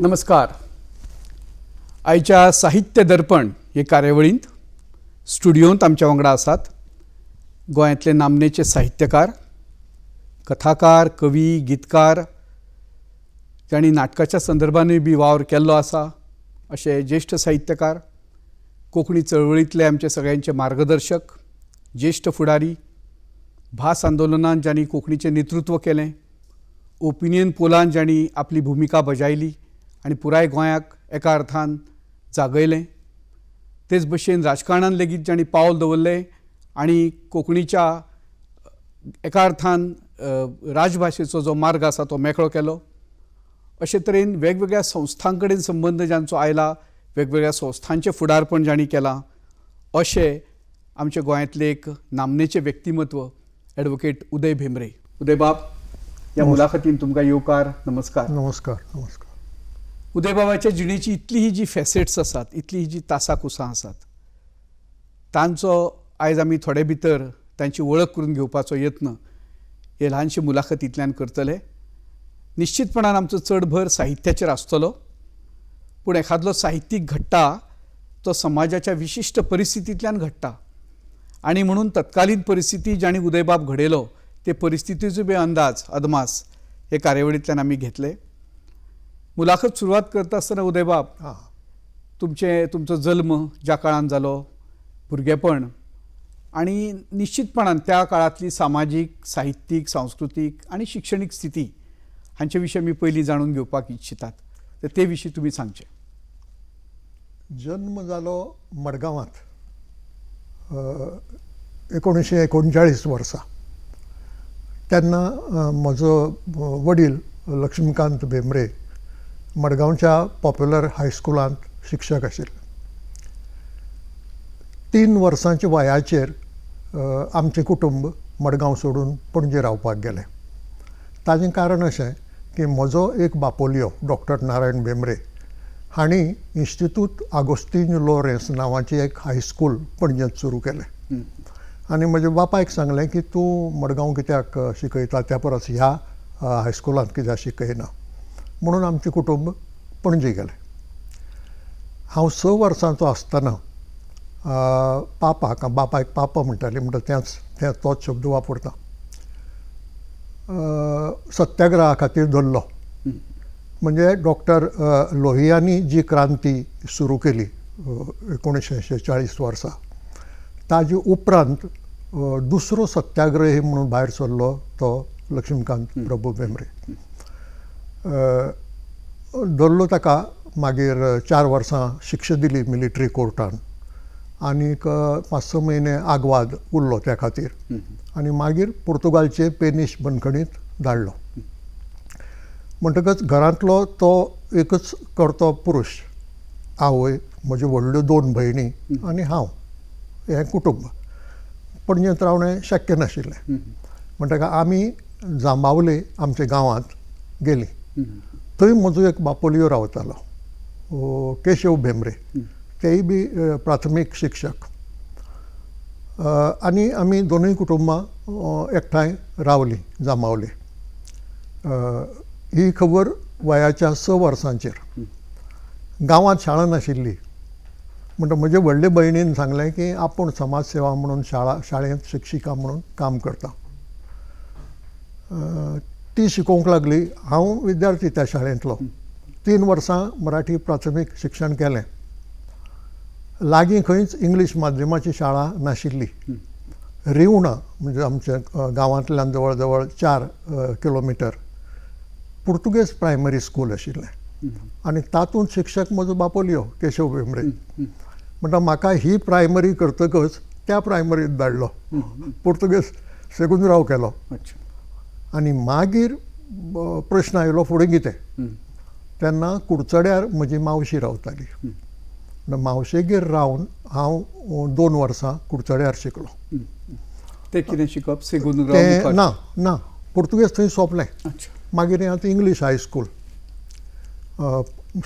नमस्कार. आयच्या साहित्य दर्पण हे कार्यावळींत स्टुडियोंत आमच्या वांगडा आसात गोंयांतले नामनेचे साहित्यकार, कथाकार, कवी, गीतकार, जांणी नाटकाच्या संदर्भानूय बी वावर केल्लो आसा अशे ज्येश्ठ साहित्यकार, कोंकणी चळवळींतले आमचे सगळ्यांचे मार्गदर्शक, ज्येश्ठ फुडारी, भास आंदोलनांत जांणी कोंकणीचें नेतृत्व केलें, ओपिनियन पोलांत जांणी आपली भुमिका बजायली आनी पुराय गोंयाक एका अर्थान जागयलें, तेच भशेन राजकारणांत लेगीत जांणी पावल दवरलें आनी कोंकणीच्या एका अर्थान राजभाशेचो जो मार्ग आसा तो मेकळो केलो. अशे तरेन वेगवेगळ्या संस्थां कडेन संबंद जांचो आयला, वेगवेगळ्या संस्थांचें फुडारपण जांणी केलां, अशें आमचे गोंयांतले एक नामनेचे व्यक्तिमत्व एडवोकेट उदय भेंब्रे. उदय बाब, ह्या मुलाखतीन तुमकां येवकार. नमस्कार. नमस्कार. नमस्कार. उदय बाबाच्या जिणेची इतली ही जी फॅसेट्स आसात, इतली ही जी तासाकुसां आसात, तांचो आयज आमी थोडे भितर तांची वळख करून घेवपाचो यत्न हे ल्हानशे मुलाखतींतल्यान करतले. निश्चितपणान आमचो चड भर साहित्याचेर आसतलो, पूण एखादलो साहित्यीक घडटा तो समाजाच्या विशिश्ट परिस्थितींतल्यान घडटा आनी म्हणून तत्कालीन परिस्थिती जांणी उदय बाब घडयलो ते परिस्थितीचो बी अंदाज अदमास हे कार्यावळींतल्यान आमी घेतले. मुलाखत सुरवात करता आसतना उदय बाब, तुमचो जल्म ज्या काळान जालो, भुरगेपण आनी निश्चितपणान त्या काळांतली सामाजीक, साहित्यीक, सांस्कृतीक आनी शिक्षणीक स्थिती हांचे विशीं आमी पयलीं जाणून घेवपाक इच्छितात, तर ते विशीं तुमी सांगचें. जन्म जालो मडगांवांत 1939 वर्सा. तेन्ना म्हजो वडील लक्ष्मीकांत भेंब्रे मडगांवच्या पॉप्युलर हायस्कुलांत शिक्षक आशिल्ले. 3 वर्सांच्या वयाचेर आमचें कुटुंब मडगांव सोडून पणजे रावपाक गेलें. ताजें कारण अशें की म्हजो एक बापोलियो डॉक्टर नारायण भेंब्रे हांणी इन्स्टिट्यूट आगोस्तीन लोरेन्स नांवाचें एक हायस्कूल पणजेंत सुरू केलें आनी म्हज्या बापायक सांगलें की तूं मडगांव कित्याक शिकयता, त्या परस ह्या हायस्कुलांत कित्याक शिकयना. म्हणून आमचें कुटुंब पणजे गेलें. हांव 6 वर्सांचो आसतना बापायक पापा म्हणटालीं, म्हणटा तोच शब्द वापरता, सत्याग्रहा खातीर धरलो. म्हणजे डॉक्टर लोहियांनी जी क्रांती सुरू केली 1946 वर्सा, ताजे उपरांत दुसरो सत्याग्रही म्हणून भायर सरलो तो लक्ष्मीकांत प्रभू भेंब्रे. धरलो ताका. मागीर 4 वर्सां शिक्षा दिली मिलिटरी कोर्टान आनीक 5-6 म्हयने आग्वाद उरलो त्या खातीर आनी मागीर पुर्तुगालचे पेनिश बंदखणींत धाडलो. म्हणटकच घरांतलो तो एकच करतो पुरुश, आवय, म्हज्यो व्हडल्यो 2 भयणी आनी हांव, हें कुटुंब. पणजेंत रावणें शक्य नाशिल्लें. म्हणटका आमी जांबावले आमच्या गांवांत गेलीं. थंय म्हजो एक बापोलियो रावतालो, केशव भेंब्रे, तेय बी प्राथमीक शिक्षक. आनी आमी दोनूय कुटुंबां एकठांय रावलीं जांबावले. ही खबर वयाच्या 6 वर्सांचेर. गांवांत शाळा नाशिल्ली. म्हणटा म्हजे व्हडले भयणीन सांगलें की आपूण समाज सेवा म्हणून शाळेंत शिक्षिका म्हणून काम करता. ती शिकोवंक लागली. हांव विद्यार्थी त्या शाळेंतलो. 3 वर्सां मराठी प्राथमीक शिक्षण केलें. लागीं खंयच इंग्लीश माध्यमाची शाळा नाशिल्ली. रिवणा म्हणजे आमच्या गांवांतल्यान जवळ जवळ 4 किलोमिटर पुर्तुगेज प्रायमरी स्कूल आशिल्लें आनी तातूंत शिक्षक म्हजो बापोलियो केशव भेंब्रे. म्हणटा म्हाका ही प्रायमरी करतकच त्या प्रायमरींत धाडलो, पुर्तुगेज सेगुंदराव केलो. आनी मागीर प्रश्न आयलो फुडें कितें. तेन्ना कुडचड्यार म्हजी मावशी रावताली. मावशेगेर रावन हांव 2 वर्सां कुडचड्यार शिकलो. ते कितें शिकप? सेगुंदराव? ना, पुर्तुगेज थंय सोंपलें. मागीर हांव इंग्लीश हायस्कूल.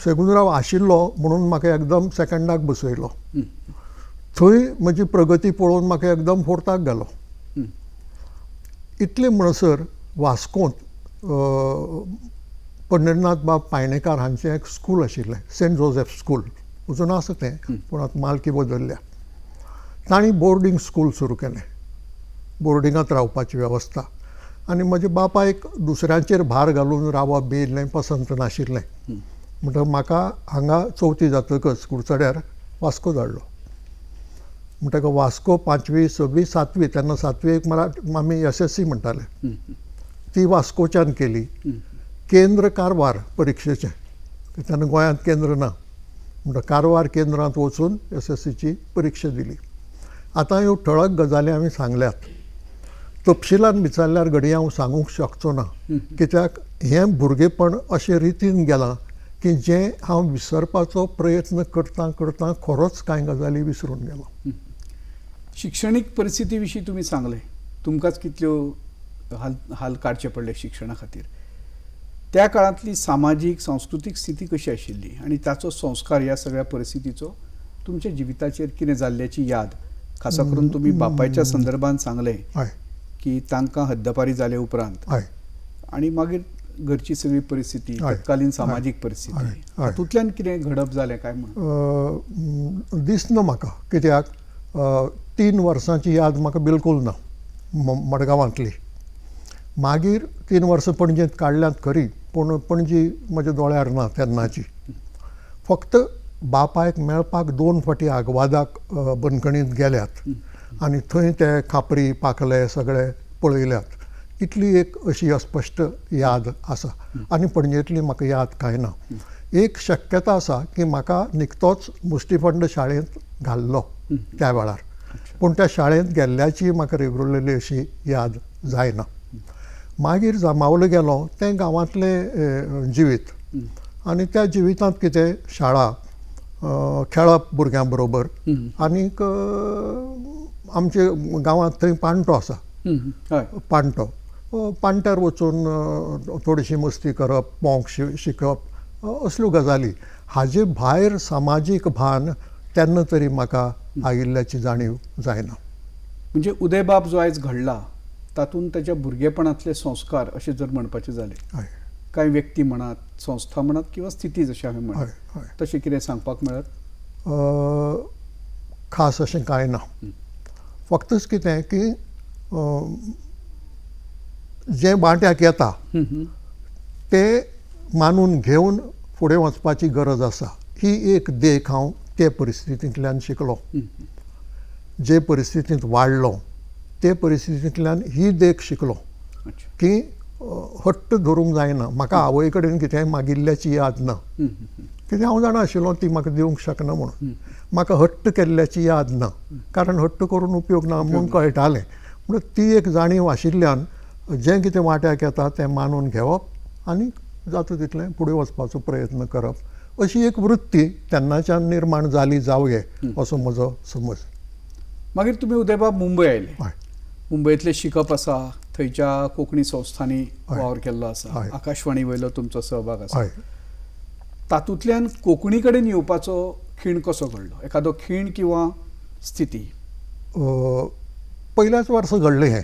सेगुंदराव आशिल्लो म्हणून म्हाका एकदम सेकंडाक बसयलो. थंय म्हजी प्रगती पळोवन म्हाका एकदम 4थाक गेलो. इतले म्हणसर वास्कोंत पंढरीनाथ बाब पायणेकार हांचें एक स्कूल आशिल्लें सेंट जोसेफ स्कूल, अजून आसा तें पूण आतां मालकी बदलल्या. तांणी बोर्डींग स्कूल सुरू केलें, बोर्डिंगांत रावपाची वेवस्था. आनी म्हज्या बापायक दुसऱ्यांचेर भार घालून रावप बी इल्लें पसंत नाशिल्लें. म्हणटकीर म्हाका हांगा चवथी जातकच कुडचड्यार वास्को धाडलो. म्हणटकीर वास्को 5वी 6वी 7वी तेन्ना 7वेक आमी SSC म्हणटाले, ती वास्कोच्यान केली. केंद्र कारवार परीक्षेचें, तेन्ना गोंयांत केंद्र ना, म्हणटकीर कारवार केंद्रांत वचून SSCची परीक्षा दिली. आतां ह्यो ठळक गजाली हांवें सांगल्यात, तपशिलान विचारल्यार घडये हांव सांगूंक शकचो ना, कित्याक हें भुरगेपण अशे रितीन गेलां की जें हांव विसरपाचो प्रयत्न करतां करतां खरोच कांय गजाली विसरून गेलो. शिक्षणीक परिस्थिती विशीं तुमी सांगलें, तुमकांच कितल्यो हाल काडचे पडले शिक्षणा खातीर. त्या काळांतली सामाजीक सांस्कृतीक स्थिती कशी आशिल्ली आनी ताचो संस्कार ह्या सगळ्या परिस्थितीचो तुमच्या जिविताचेर कितें जाल्ल्याची याद, खासा करून तुमी बापायच्या संदर्भांत सांगलें की तांकां हद्दपारी जाले उपरांत आनी मागीर घरची सगळी परिस्थिती, तत्कालीन सामाजीक परिस्थिती, हातूंतल्यान कितें घडप जालें काय म्हणून दिसना म्हाका, कित्याक 3 वर्सांची याद म्हाका बिलकूल ना मडगांवांतली. मागीर 3 वर्सां पणजेंत काडल्यांत खरी, पूण पणजी म्हज्या दोळ्यार ना तेन्नाची. फक्त बापायक मेळपाक 2 फावटी आग्वादाक बंदखणींत गेल्यात आनी थंय ते खापरी पाखले सगळे पळयल्यात. इतली एक अशी अस्पश्ट याद आसा. आनी पणजेंतली म्हाका याद कांय ना. एक शक्यता आसा की म्हाका निकतोच मुष्टिफंड शाळेंत घाल्लो त्या वेळार, पूण त्या शाळेंत गेल्ल्याची म्हाका रेगुलरली अशी याद जायना. मागीर जामावलो गेलो तें गांवांतलें जिवीत, आनी त्या जिवितांत कितें शाळा, खेळप भुरग्यां बरोबर, आनीक आमचे गांवांत थंय पाण्टो आसा, पाण्ट्यार वचून थोडीशी मस्ती करप, पोंक शिकप, असल्यो गजाली. हाजे भायर सामाजीक भान तेन्ना तरी म्हाका आयिल्ल्याची जाणीव जायना. म्हणजे उदयबाब जो आयज घडला तातूंत ताच्या भुरगेपणांतले संस्कार अशें जर म्हणपाचें जालें, कांय व्यक्ती म्हणात, संस्था म्हणात किंवा स्थिती जशें हांवें म्हळें, तशें कितें सांगपाक मेळत? खास अशें कांय ना. फक्तच कितें की जें वाट्याक येता तें मानून घेवन फुडें वचपाची गरज आसा, ही एक देख हांव ते परिस्थितींतल्यान शिकलो. जे परिस्थितींत वाडलो ते परिस्थितींतल्यान ही देख शिकलो की हट्ट धरूंक जायना. म्हाका आवय कडेन कितेंय मागिल्ल्याची याद ना, कित्याक हांव जाणा आशिल्लो ती म्हाका दिवंक शकना म्हणून. म्हाका हट्ट केल्ल्याची याद ना, कारण हट्ट करून उपयोग ना म्हणून कळटालें. म्हणून ती एक जाणीव आशिल्ल्यान जें कितें वाट्याक येता तें मानून घेवप आनी जाता तितलें फुडें वचपाचो प्रयत्न करप, अशी एक वृत्ती तेन्नाच्यान निर्माण जाली जावये असो म्हजो समज. मागीर तुमी उदयबाब मुंबय आयले. मुंबयतलें शिकप आसा, थंयच्या कोंकणी संस्थांनी वावर केल्लो आसा, आकाशवाणी वयलो तुमचो सहभाग आसा. तातूंतल्यान कोंकणी कडेन येवपाचो खीण कसो घडलो? एखादो खीण किंवा स्थिती? पयल्याच वर्सा घडलें हें.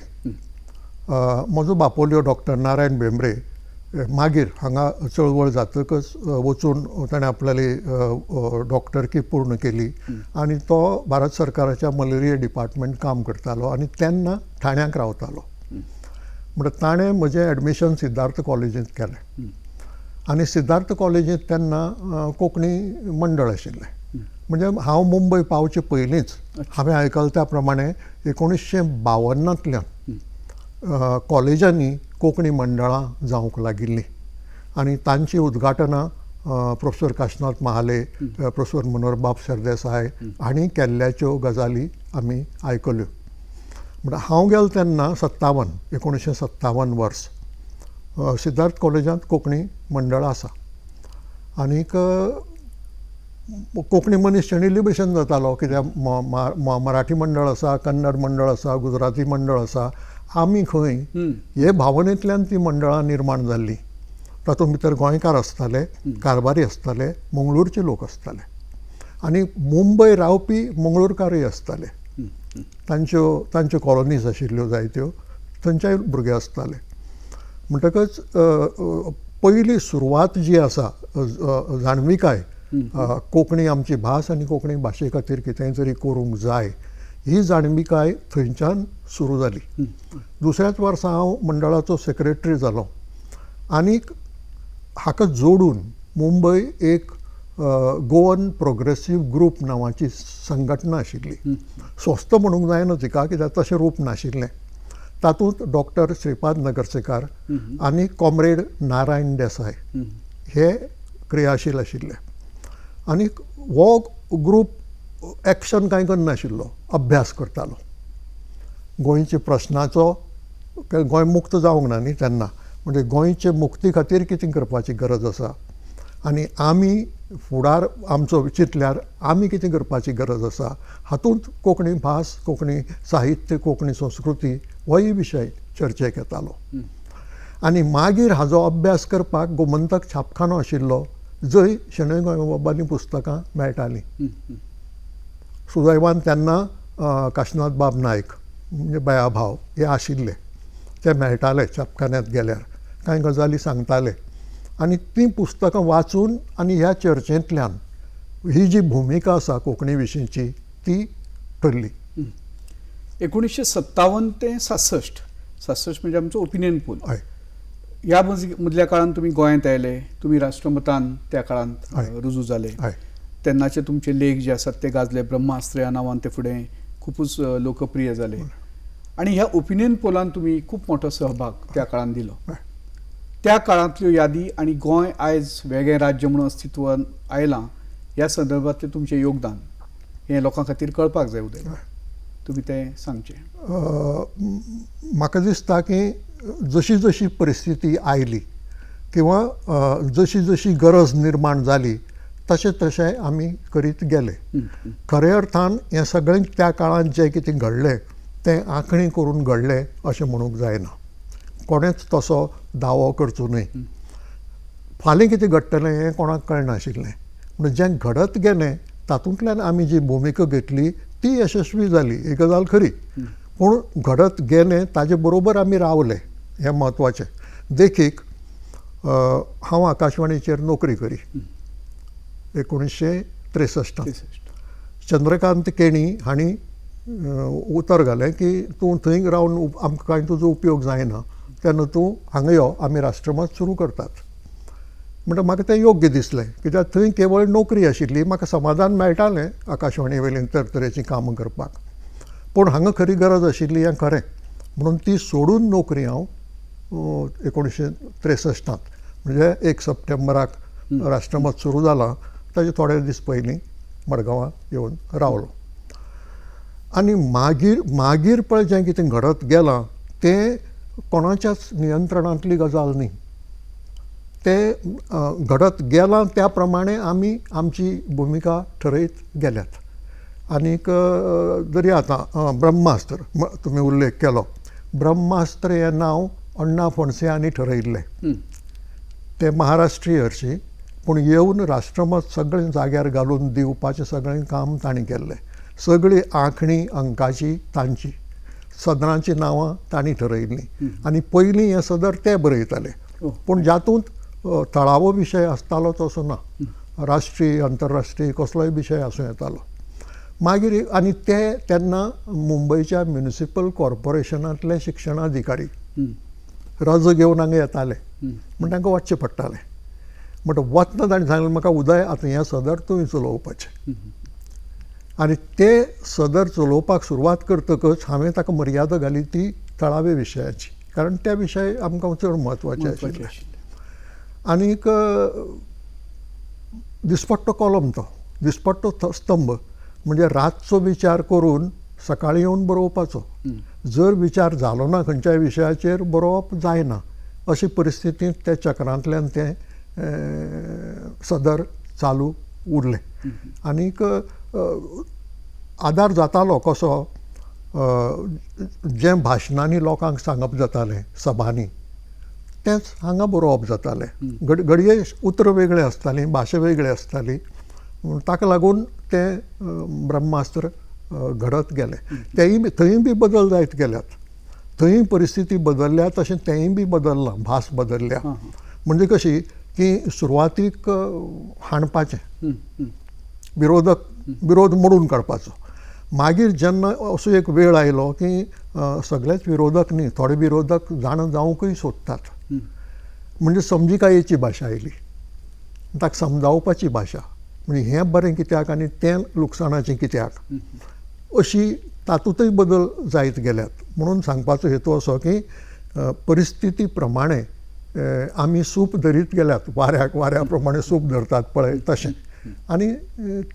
म्हजो बापोल्यो डॉक्टर नारायण बेंब्रे मागीर हांगा चळवळ जातकच वचून ताणें आपल्याली डॉक्टरकी पूर्ण केली आनी तो भारत सरकाराच्या मलेरिया डिपार्टमेंट काम करतालो आनी तेन्ना ठाण्याक रावतालो. म्हणटकीर ताणें म्हजें एडमिशन सिद्धार्थ कॉलेजींत केलें आनी सिद्धार्थ कॉलेजींत तेन्ना कोंकणी मंडळ आशिल्लें. म्हणजे हांव मुंबय पावचे पयलींच हांवें आयकलां त्या प्रमाणे 1952 कॉलेजांनी कोंकणी मंडळां जावंक लागिल्लीं आनी तांची उद्घाटनां प्रोफेसर काशनाथ महाले, प्रोफेसर मनोहरबाब सरदेसाय हांणी केल्ल्याच्यो गजाली आमी आयकल्यो. म्हणल्यार हांव गेलो तेन्ना 1957 वर्स सिद्धार्थ कॉलेजांत कोंकणी मंडळ आसा आनीक कोंकणी मनीस शेणिल्ली भशेन जातालो, कित्याक मराठी मंडळ आसा, कन्नड मंडळ आसा, गुजराती मंडळ आसा. आमी खंय हे भावनेंतल्यान ती मंडळां निर्माण जाल्लीं. तातूंत भितर गोंयकार आसताले, कारवारी आसताले, मंगळूरचे लोक आसताले आनी मुंबय रावपी मंगळूरकारूय आसताले. तांच्यो कॉलनीज आशिल्ल्यो जायत्यो, थंयच्याय भुरगे आसताले. म्हणटकच पयली सुरवात जी आसा जाणविकाय कोंकणी आमची भास आनी कोंकणी भाशे खातीर कितेंय तरी करूंक जाय ही जाणविकाय थंयच्यान सुरू जाली. दुसऱ्याच वर्सा हांव मंडळाचो सेक्रेटरी जालो आनीक हाका जोडून मुंबय एक गोवन प्रोग्रेसीव ग्रूप नांवाची संघटना आशिल्ली. संस्था म्हणूंक जायना तिका कित्याक तशें रूप नाशिल्लें. तातूंत डॉक्टर श्रीपाद नगरसेकार आनी कॉम्रेड नारायण देसाय हे क्रियाशील आशिल्ले. आनी हो ग्रूप एक्शन कांय करनाशिल्लो, अभ्यास करतालो. गोंयच्या प्रश्नाचो गोंय मुक्त जावंक ना न्ही तेन्ना, म्हणजे गोंयचे मुक्ती खातीर कितें करपाची गरज आसा आनी आमी फुडार आमचो चिंतल्यार आमी कितें करपाची गरज आसा, हातूंत कोंकणी भास, कोंकणी साहित्य, कोंकणी संस्कृती होय विशय चर्चेक येतालो. आनी मागीर हाजो अभ्यास करपाक गोमंतक छापखानो आशिल्लो जंय शणै गोंयबाबांनी पुस्तकां मेळटालीं. सुदैवान तेन्ना काशिनाथ बाब नायक म्हणजे बया भाव हे आशिल्ले, ते मेळटाले छापखान्यांत गेल्यार, कांय गजाली सांगताले. आनी तीं पुस्तकां वाचून आनी ह्या चर्चेंतल्यान ही जी भुमिका आसा कोंकणी विशींची ती ठरली. 1957 ते 66 म्हणजे आमचो ओपिनियन पोल. हय. ह्या मदल्या काळांत तुमी गोंयांत आयले, तुमी राष्ट्रमतान त्या काळांत रुजू जाले. हय. तेन्नाचे तुमचे लेख जे आसात ते गाजले. ब्रह्मास्त्र ह्या नांवान ते फुडें खुबूच लोकप्रिय जाले. आनी ह्या ओपिनियन पोलान तुमी खूब मोठो सहभाग त्या काळांत दिलो. त्या काळांतल्यो यादी आनी गोंय आयज वेगळें राज्य म्हणून अस्तित्वान आयलां ह्या संदर्भांतलें तुमचें योगदान हें लोकां खातीर कळपाक जाय. उदय, तुमी तें सांगचें. म्हाका दिसता की जशी जशी परिस्थिती आयली किंवा जशी जशी गरज निर्माण जाली तशें तशें आमी करीत गेले. खऱ्या अर्थान हें सगळें त्या काळांत जें कितें घडलें तें आंखणी करून घडलें अशें म्हणूंक जायना. कोणेच तसो दावो करचो न्हय. फाल्यां कितें घडटलें हें कोणाक कळनाशिल्लें. पूण जें घडत गेलें तातूंतल्यान आमी जी भुमिका घेतली ती यशस्वी जाली, ही गजाल खरी. पूण घडत गेलें ताजे बरोबर आमी रावले हें म्हत्वाचें. देखीक हांव आकाशवाणीचेर नोकरी करी 1963. चंद्रकांत केणी हांणी उतर घालें की तूं थंय रावन आमकां कांय तुजो उपयोग जायना, तेन्ना तूं हांगा यो, आमी राष्ट्रमत सुरू करतात. म्हणटा म्हाका तें योग्य दिसलें, कित्याक थंय केवळ नोकरी आशिल्ली, म्हाका समाधान मेळटालें आकाशवाणी वयल्यान तरेतरेचीं कामां करपाक. पूण हांगा खरी गरज आशिल्ली हें खरें. म्हणून ती सोडून नोकरी हांव 1963 म्हणजे 1 सप्टेंबराक राष्ट्रमत सुरू जालां ताचे थोडे दीस पयलीं मडगांवां येवन रावलो. आनी मागीर पळय जें कितें घडत गेलां तें कोणाच्याच नियंत्रणांतली गजाल न्ही. तें घडत गेलां त्या प्रमाणे आमी आमची भुमिका ठरयत गेल्यात. आनीक जरी आतां ब्रह्मास्त्र तुमी उल्लेख केलो, ब्रह्मास्त्र हें नांव अण्णा फोंडसे हांणी ठरयिल्लें. ते महाराष्ट्रीय हरशीं, पूण येवन राष्ट्रमत सगळें जाग्यार घालून दिवपाचें सगळें काम तांणी केल्लें. सगळी आंखणी अंकाची तांची, सदरांची नांवां तांणी ठरयिल्लीं. आनी पयलीं हें सदर ते बरयताले. पूण जातूंत थळावो विशय आसतालो तसो ना, राष्ट्रीय आंतरराष्ट्रीय कसलोय विशय आसूं येतालो. मागीर आनी ते तेन्ना मुंबयच्या म्युनिसिपल कॉर्पोरेशनांतले शिक्षणाधिकारी रज घेवन हांगा येताले. म्हण तांकां वचचें पडटालें. म्हणटा वतना ताणें सांगलें म्हाका उदय आतां हें सदर तुवें चलोवपाचें. आनी ते सदर चलोवपाक सुरवात करतकच हांवें ताका मर्यादा घाली ती थळाव्या विशयाची, कारण ते विशय आमकां चड म्हत्वाचे आशिल्ले. आनीक दिसपट्टो कॉलम तो, दिसपट्टो स्तंभ, म्हणजे रातचो विचार करून सकाळीं येवन बरोवपाचो. जर विचार जालो ना खंयच्याय विशयाचेर बरोवप जायना अशी परिस्थितींत ते चक्रांतल्यान तें सदर चालू उरलें. आनीक आदार जातालो कसो, जें भाशणांनी लोकांक सांगप जातालें सभांनी तेंच हांगा बरोवप जातालें. घडये उतरां वेगळीं आसतालीं, भाशा वेगळी आसताली. ताका लागून तें ब्रह्मास्त्र घडत गेलें. थंय बी बदल जायत गेल्यात. थंय परिस्थिती बदलल्या तशें तेंय बी बदललां, भास बदलल्या. म्हणजे कशी की सुरवातीक हाणपाचें विरोध मोडून काडपाचो. मागीर जेन्ना असो एक वेळ आयलो की सगळेच विरोधक न्ही, थोडे विरोधक जाण जावंकूय सोदतात. म्हणजे समजिकायेची भाशा आयली, ताका समजावपाची भाशा, म्हणजे हें बरें कित्याक आनी तें लुकसाणाचें कित्याक, अशी तातूंतय बदल जायत गेल्यात. म्हणून सांगपाचो हेतू असो की परिस्थिती प्रमाणे आमी सूप धरीत गेल्यात, वाऱ्या प्रमाणे सूप धरतात पळय तशें, आनी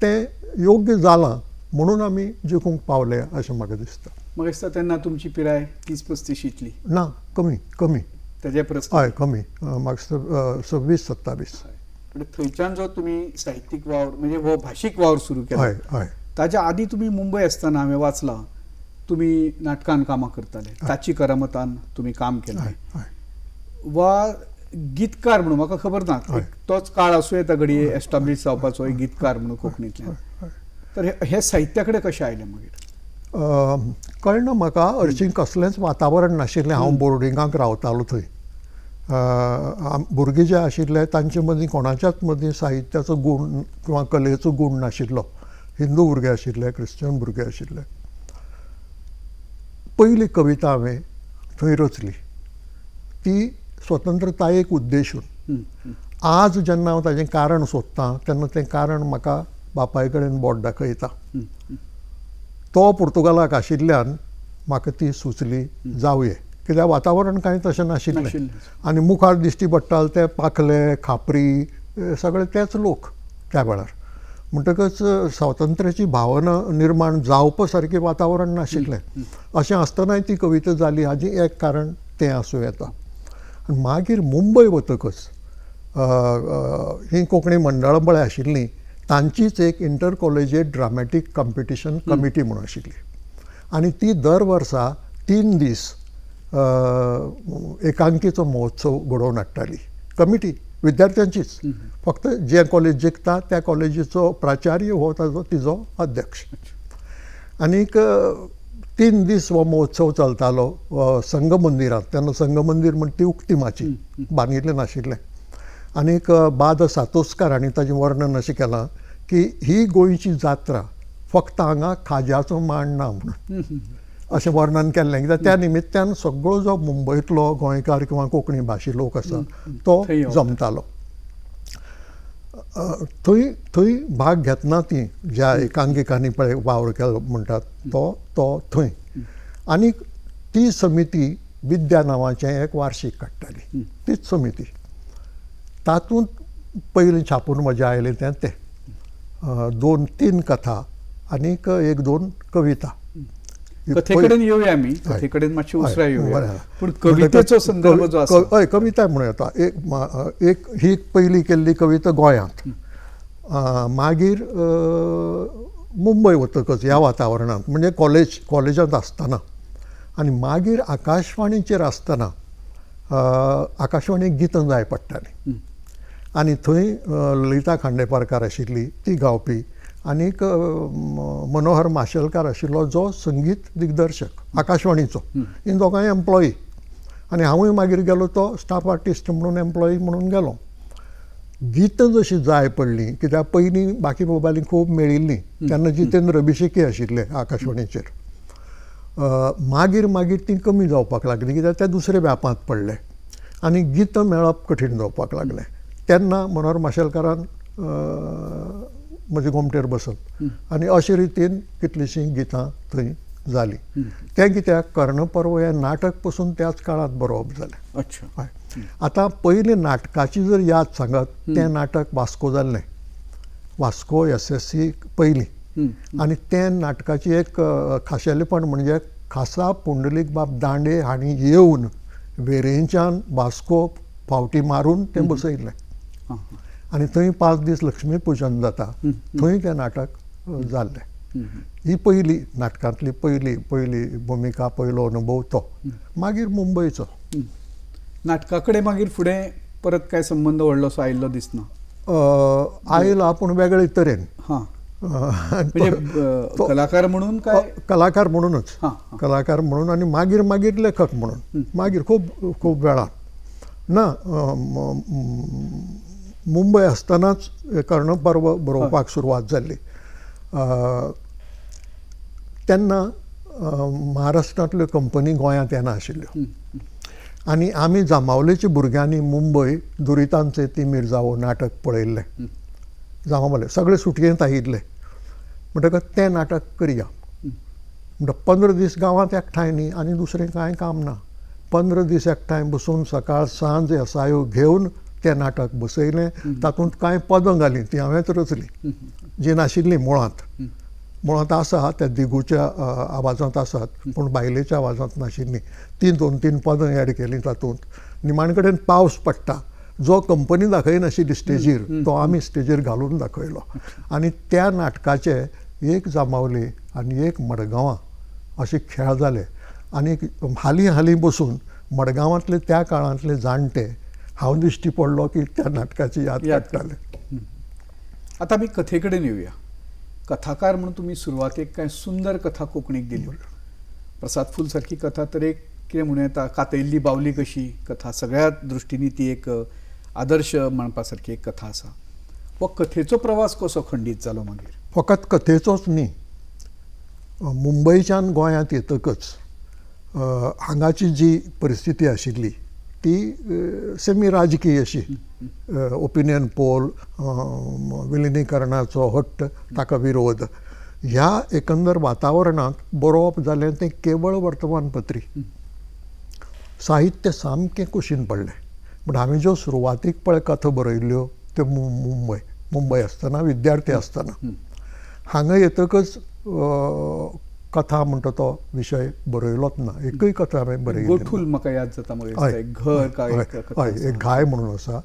तें योग्य जालां म्हणून आमी जिखूंक पावले अशें म्हाका दिसता. म्हाका दिसता तेन्ना तुमची पिराय 30-35 इतली ना, कमी तेजे प्रस्न. हय कमी, म्हाका 26-27. थंयच्यान जो तुमी साहित्यीक वावर म्हणजे हो भाशीक वावर सुरू केलो, हय हय ताच्या आदी तुम्ही मुंबय आसतना हांवें वाचलां तुम्ही नाटकान कामां करताले, ताची करामतान तुम्ही काम केलें, हय वा गीतकार म्हणून म्हाका खबर ना तोच काळ आसूं येता घडये एस्टाब्लीश जावपाचो एक गीतकार म्हणून कोंकणींतल्यान. तर हे साहित्या कडेन कशें आयलें मागीर? कळना म्हाका, हरशीं कसलेंच वातावरण नाशिल्लें. हांव बोर्डिंगाक रावतालो थंय. भुरगीं जे आशिल्ले तांचे मदीं कोणाच्याच मदीं साहित्याचो गूण किंवा कलेचो गूण नाशिल्लो. हिंदू भुरगे आशिल्ले, क्रिश्चन भुरगे आशिल्ले. पयली कविता हांवें थंय रचली, ती स्वतंत्रतायेक उद्देशून. आज जेन्ना हांव ताचें कारण सोदतां तेन्ना तें कारण म्हाका बापाय कडेन बोट दाखयता. तो पुर्तुगालाक आशिल्ल्यान म्हाका ती सुचली जावये, कित्याक वातावरण कांय तशें नाशिल्लें आनी मुखार दिश्टी पडटाले ते पाखले, खापरी, सगळे तेच लोक त्या वेळार. म्हणटकच स्वातंत्र्याची भावना निर्माण जावपा सारकें वातावरण नाशिल्लें. अशें आसतनाय ती कविता जाली हाजी एक कारण तें आसूं येता. मागीर मुंबय वतकच ही कोंकणी मंडळां पळय आशिल्लीं तांचीच एक inter collegiate dramatic competition committee म्हणून आशिल्ली, आनी ती दर वर्सा 3 दीस एकांकीचो महोत्सव घडोवन हाडटाली. कमिटी विद्यार्थ्यांचीच, फक्त जे कॉलेज जिखता त्या कॉलेजीचो प्राचार्य हो ताजो तिजो अध्यक्ष. आनीक 3 दीस हो महोत्सव चलतालो संगमंदिरांत. तेन्ना संगमंदीर म्हणटा ती उक्ती बांदिल्लें नाशिल्लें. आनीक बाद सातोस्कार हांणी ताचें वर्णन अशें केलां की ही गोंयची जात्रा फक्त हांगा खाज्याचो मांड ना म्हणून अशें वर्णन केल्लें. कित्याक त्या निमित्यान सगळो जो मुंबयतलो गोंयकार किंवा कोंकणी भाशी लोक आसा तो जमतालो. थंय भाग घेतना ती ज्या एकांकिकांनी पळय वावर केलो म्हणटात तो थंय. आनीक ती समिती विद्या नांवाचें एक वार्शीक काडटाली, तीच समिती. तातूंत पयलीं छापून म्हजें आयलें तें 2-3 कथा आनीक 1-2 कविता. कथे कडेन येवया आमी, कथे कडेन मातशी उसराय येवया, पूण कवितेचो संदर्भ जो आसा हय कविता म्हणूं येता. एक ही पयली केल्ली कविता गोंयांत, मागीर मुंबय वतकच ह्या वातावरणांत म्हणजे कॉलेजांत आसतना, आनी मागीर आकाशवाणीचेर आसतना आकाशवाणीक गितां जाय पडटालीं आनी थंय ललिता खांडेपारकार आशिल्ली ती गावपी, आनीक मनोहर माशेलकार आशिल्लो जो संगीत दिग्दर्शक आकाशवाणीचो. ही दोगांय एम्प्लॉई, आनी हांवूय मागीर गेलो तो स्टाफ आर्टिस्ट म्हणून एम्प्लॉई म्हणून गेलो. गितां जशी जाय पडलीं, कित्याक पयलीं बाकी मोबायली खूब मेळिल्लीं तेन्ना जितेंद्र अभिशेकी आशिल्ले आकाशवाणीचेर. मागीर ती कमी जावपाक लागली कित्याक ते दुसरे व्यापांत पडले आनी गितां मेळप कठीण जावपाक लागलें. तेन्ना मनोहर माशेलकारान म्हजे गोमटेर बसप आनी अशे रितीन कितलींशीं गितां थंय जालीं. तें कित्याक कर्णपर्व हें नाटक पसून त्याच काळांत बरोवप जालें. हय. आतां पयलीं नाटकाची जर याद सांगत तें नाटक वास्को जाल्लें, वास्को SSC पयलीं, आनी तें नाटकाची एक खाशेलेपण म्हणजे खासा पुंडलीक बाब दांडे हांणी येवन वेरेंच्यान वास्को फावटी मारून तें बसयल्लें आनी थंय 5 दीस लक्ष्मी पुजन जाता. थंय तें नाटक जाल्लें. ही पयली नाटकांतली पयली भुमिका, पयलो अनुभव तो. मागीर मुंबयचो. नाटका कडेन मागीर फुडें परत काय संबंद व्हडलोसो आयिल्लो दिसना. आयला पूण वेगळे तरेन. कलाकार म्हणून काय? कलाकार म्हणूनच, कलाकार म्हणून आनी मागीर लेखक म्हणून मागीर खूब वेळान. ना मुंबय आसतनाच कर्णपर्व बरोवपाक सुरवात जाल्ली. तेन्ना महाराष्ट्रांतल्यो कंपनी गोंयांत येना आशिल्ल्यो आनी आमी जांबावलेच्या भुरग्यांनी मुंबय दुरितांचे ती मिरजावो नाटक पळयल्लें. जांबावले सगळे सुटयेंत आयिल्ले म्हणटकच तें नाटक करया म्हणटा 15 दीस गांवांत एकठांय न्ही आनी दुसरें कांय काम ना. 15 दीस एकठांय बसून सकाळ सांज येसायो घेवन तें नाटक बसयलें. तातूंत कांय पदां घालीं ती हांवेंच रचलीं जी नाशिल्लीं मुळांत आसा त्या दिगूच्या आवाजांत आसात पूण बायलेच्या आवाजांत नाशिल्लीं. ती 2-3 पदां एड केलीं तातूंत. निमाणे कडेन पावस पडटा जो कंपनी दाखयनाशिल्ली स्टेजीर तो आमी स्टेजीर घालून दाखयलो आनी त्या नाटकाचे एक जांबावले आनी एक मडगांवां अशे खेळ जाले. आनी हालीं बसून मडगांवांतले त्या काळांतले जाणटे हांव दिश्टी पडलो की त्या नाटकाची याद काडटाले. आता आमी कथे कडेन येवया. कथाकार म्हणून तुमी सुरवातेक कांय सुंदर कथा कोंकणीक दिल्यो. प्रसाद फूल सारकी कथा तर एक कितें म्हणूं येता कातयल्ली बावली कशी कथा सगळ्या दृश्टींनी ती एक आदर्श म्हणपा सारकी एक कथा आसा. हो कथेचो प्रवास कसो खंडीत जालो मागीर? फकत कथेचोच न्ही, मुंबयच्यान गोंयांत येतकच हांगाची जी परिस्थिती आशिल्ली ती सेमी राजकीय अशी. ओपिनियन पोल, विलिनीकरणाचो हट्ट, ताका विरोध, ह्या एकंदर वातावरणांत बरोवप जालें तें केवळ वर्तमानपत्री. साहित्य सामकें कुशीन पडलें. पूण हांवें ज्यो सुरवातीक पळय कथा बरयल्ल्यो त्यो मुंबय आसतना विद्यार्थी आसतना. हांगा येतकच कथा म्हणटा तो विशय बरयलोच ना. एकूय कथा हांवें बरयली गोठूल म्हाका याद जाता मरे. घर काय हय एक घाय म्हणून आसा,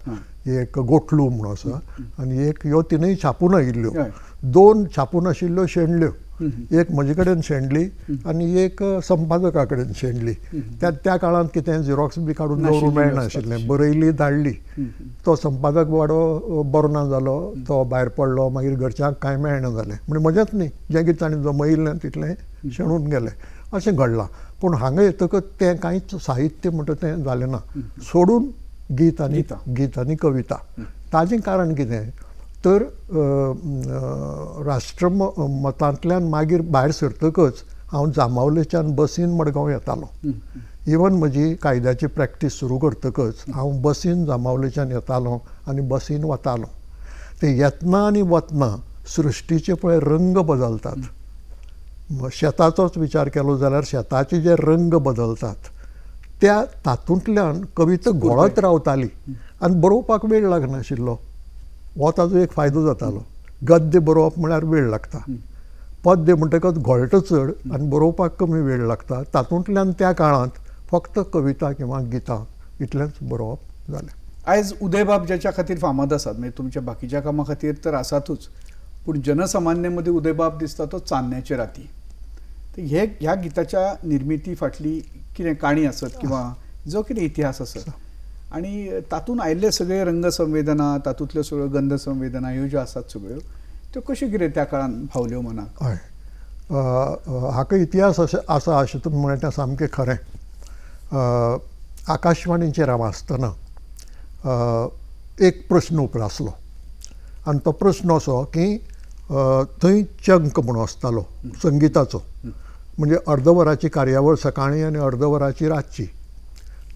एक गोठलू म्हणून आसा आनी एक ह्यो तिनूय छापून आयिल्ल्यो. 2 छापून आशिल्ल्यो शेणल्यो. एक म्हजे कडेन शेणली आनी एक संपादका कडेन शेणली. त्या काळांत कितें झिरॉक्स बी काडून दवरूंक मेळनाशिल्लें. बरयली धाडली. तो संपादक वाडो बरो ना जालो, तो भायर पडलो, मागीर घरच्यांक कांय मेळना जालें. म्हणजे म्हजेंच न्ही, जें कितें ताणें जमयिल्लें तितलें शेणून गेलें अशें घडलां. पूण हांगा येतकच तें कांयच साहित्य म्हणटा तें जालें ना. सोडून गीत आनी कविता. ताजें कारण कितें तर राष्ट्रमतांतल्यान मागीर भायर सरतकच हांव जांबावलेच्यान बसीन मडगांव येतालो. इवन म्हजी कायद्याची प्रॅक्टीस सुरू करतकच हांव बसीन जांबावलेच्यान येतालो आनी बसीन वतालो. ते येतना आनी वतना सृश्टीचे पळय रंग बदलतात. शेताचोच विचार केलो जाल्यार शेताचे जे रंग बदलतात त्या तातूंतल्यान कविता घोळत रावताली आनी बरोवपाक वेळ लागनाशिल्लो. हो ताजो एक फायदो जातालो. गद्य बरोवप म्हळ्यार वेळ लागता, पद्य म्हणटकच घोळटा चड आनी बरोवपाक कमी वेळ लागता. तातूंतल्यान त्या काळांत फक्त कविता किंवा गितां इतलेंच बरोवप जालें. आयज उदयबाब ज्याच्या खातीर फामाद आसात म्हणजे तुमच्या बाकीच्या कामां खातीर तर आसातूच, पूण जनसामान्य मदीं उदयबाब दिसता तो चान्न्याचे राती. ह्या गिताच्या निर्मिती फाटली कितें काणी आसत किंवा जो कितें इतिहास आसत आनी तातूंत आयिल्ले सगळे रंग संवेदना, तातूंतल्यो सगळ्यो गंध संवेदना ह्यो ज्यो आसात सगळ्यो त्यो कश्यो कितें त्या काळांत भावल्यो मनाक? हय, हाका इतिहास आसा अशें तुमी म्हणलें तें सामकें खरें. आकाशवाणीचेर हांव आसतना एक प्रस्न उप्रासलो आनी तो प्रस्न असो की थंय चंक म्हणून आसतालो संगिताचो. म्हणजे अर्दवराची कार्यावळ सकाळीं आनी अर्दवराची रातची.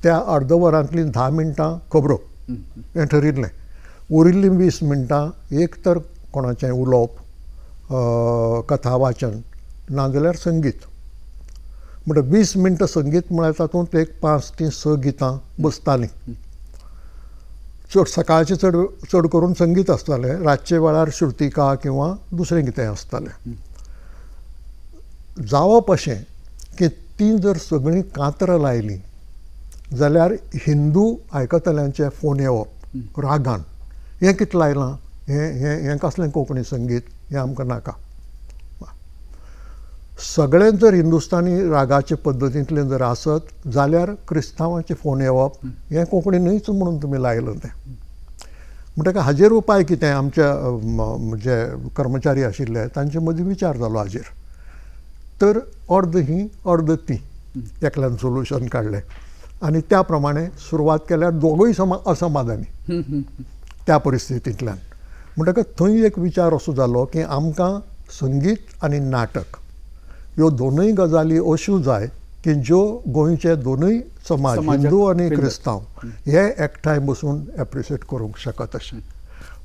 त्या अर्दवरांतलीं 10 मिनटां खबरो हें ठरिल्लें. उरिल्लीं 20 मिनटां एक तर कोणाचें उलोवप, कथा वाचन नाजाल्यार संगीत. म्हणटा 20 मिनटां संगीत म्हळ्यार तातूंत एक 5 ते 6 गितां बसतालीं. सकाळचें चड करून संगीत आसतालें, रातचे वेळार श्रुतिका किंवा दुसरें कितें आसतालें. जावप अशें की ती जर सगळीं कांत्रां लायलीं जाल्यार हिंदू आयकतल्यांचे फोन येवप रागान, हें कितें लायलां, हें कसलें कोंकणी संगीत, हें आमकां नाका. सगळें जर हिंदुस्तानी रागाचे पद्दतींतलें जर आसत जाल्यार क्रिस्तांवांचे फोन येवप, हें कोंकणी न्हयच म्हणून तुमी लायलां तें. म्हणटकीर हाजेर उपाय कितें? आमचे जे कर्मचारी आशिल्ले तांचे मदीं विचार जालो हाजेर. तर अर्द ही अर्द ती एकल्यान सोल्युशन काडलें आनी त्या प्रमाणे सुरवात केल्यार दोगूय असमाधानी त्या परिस्थितींतल्यान. म्हणटकच थंय एक विचार असो जालो की आमकां संगीत आनी नाटक ह्यो दोनूय गजाली अश्यो जाय की ज्यो गोंयचे दोनूय समाज, समाजाक हिंदू आनी पेलत. क्रिस्तांव हे एकठांय बसून एप्रिशिएट करूंक शकत अशें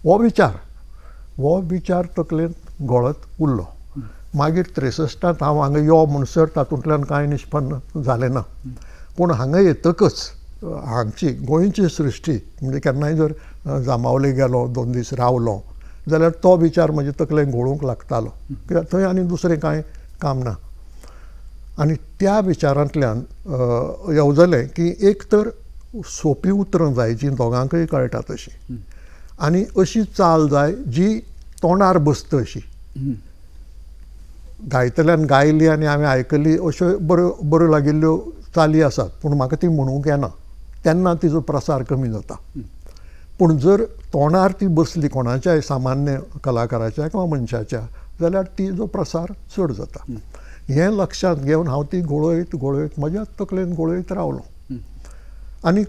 हो विचार तकलेंत घोळत उरलो. मागीर 63 हांव हांगा यो म्हणसर तातूंतल्यान कांय निश्पन्न जालें ना. पूण हांगा येतकच हांगची गोंयची सृश्टी म्हणजे केन्नाय जर जांबावले गेलो 2 दीस रावलो जाल्यार तो विचार म्हजे तकलेंत घोळूंक लागतालो, कित्याक थंय आनी दुसरें कांय काम ना. आनी त्या विचारांतल्यान येवजलें की एक तर सोंपी उतरां जाय जीं दोगांकय कळटा तशीं, आनी अशी चाल जाय जी तोंडार बसता अशी. गायतल्यान गायली आनी हांवें आयकली अश्यो बऱ्यो लागिल्ल्यो चाली आसात, पूण म्हाका ती म्हणूंक येना, तेन्ना तिजो प्रसार कमी जाता. पूण जर तोंडार ती बसली कोणाच्याय सामान्य कलाकाराच्या किंवा मनशाच्या जाल्यार तिजो प्रसार चड जाता. हें लक्षांत घेवन हांव ती घोळयत म्हज्या तकलेंत घोळयत रावलो. आनी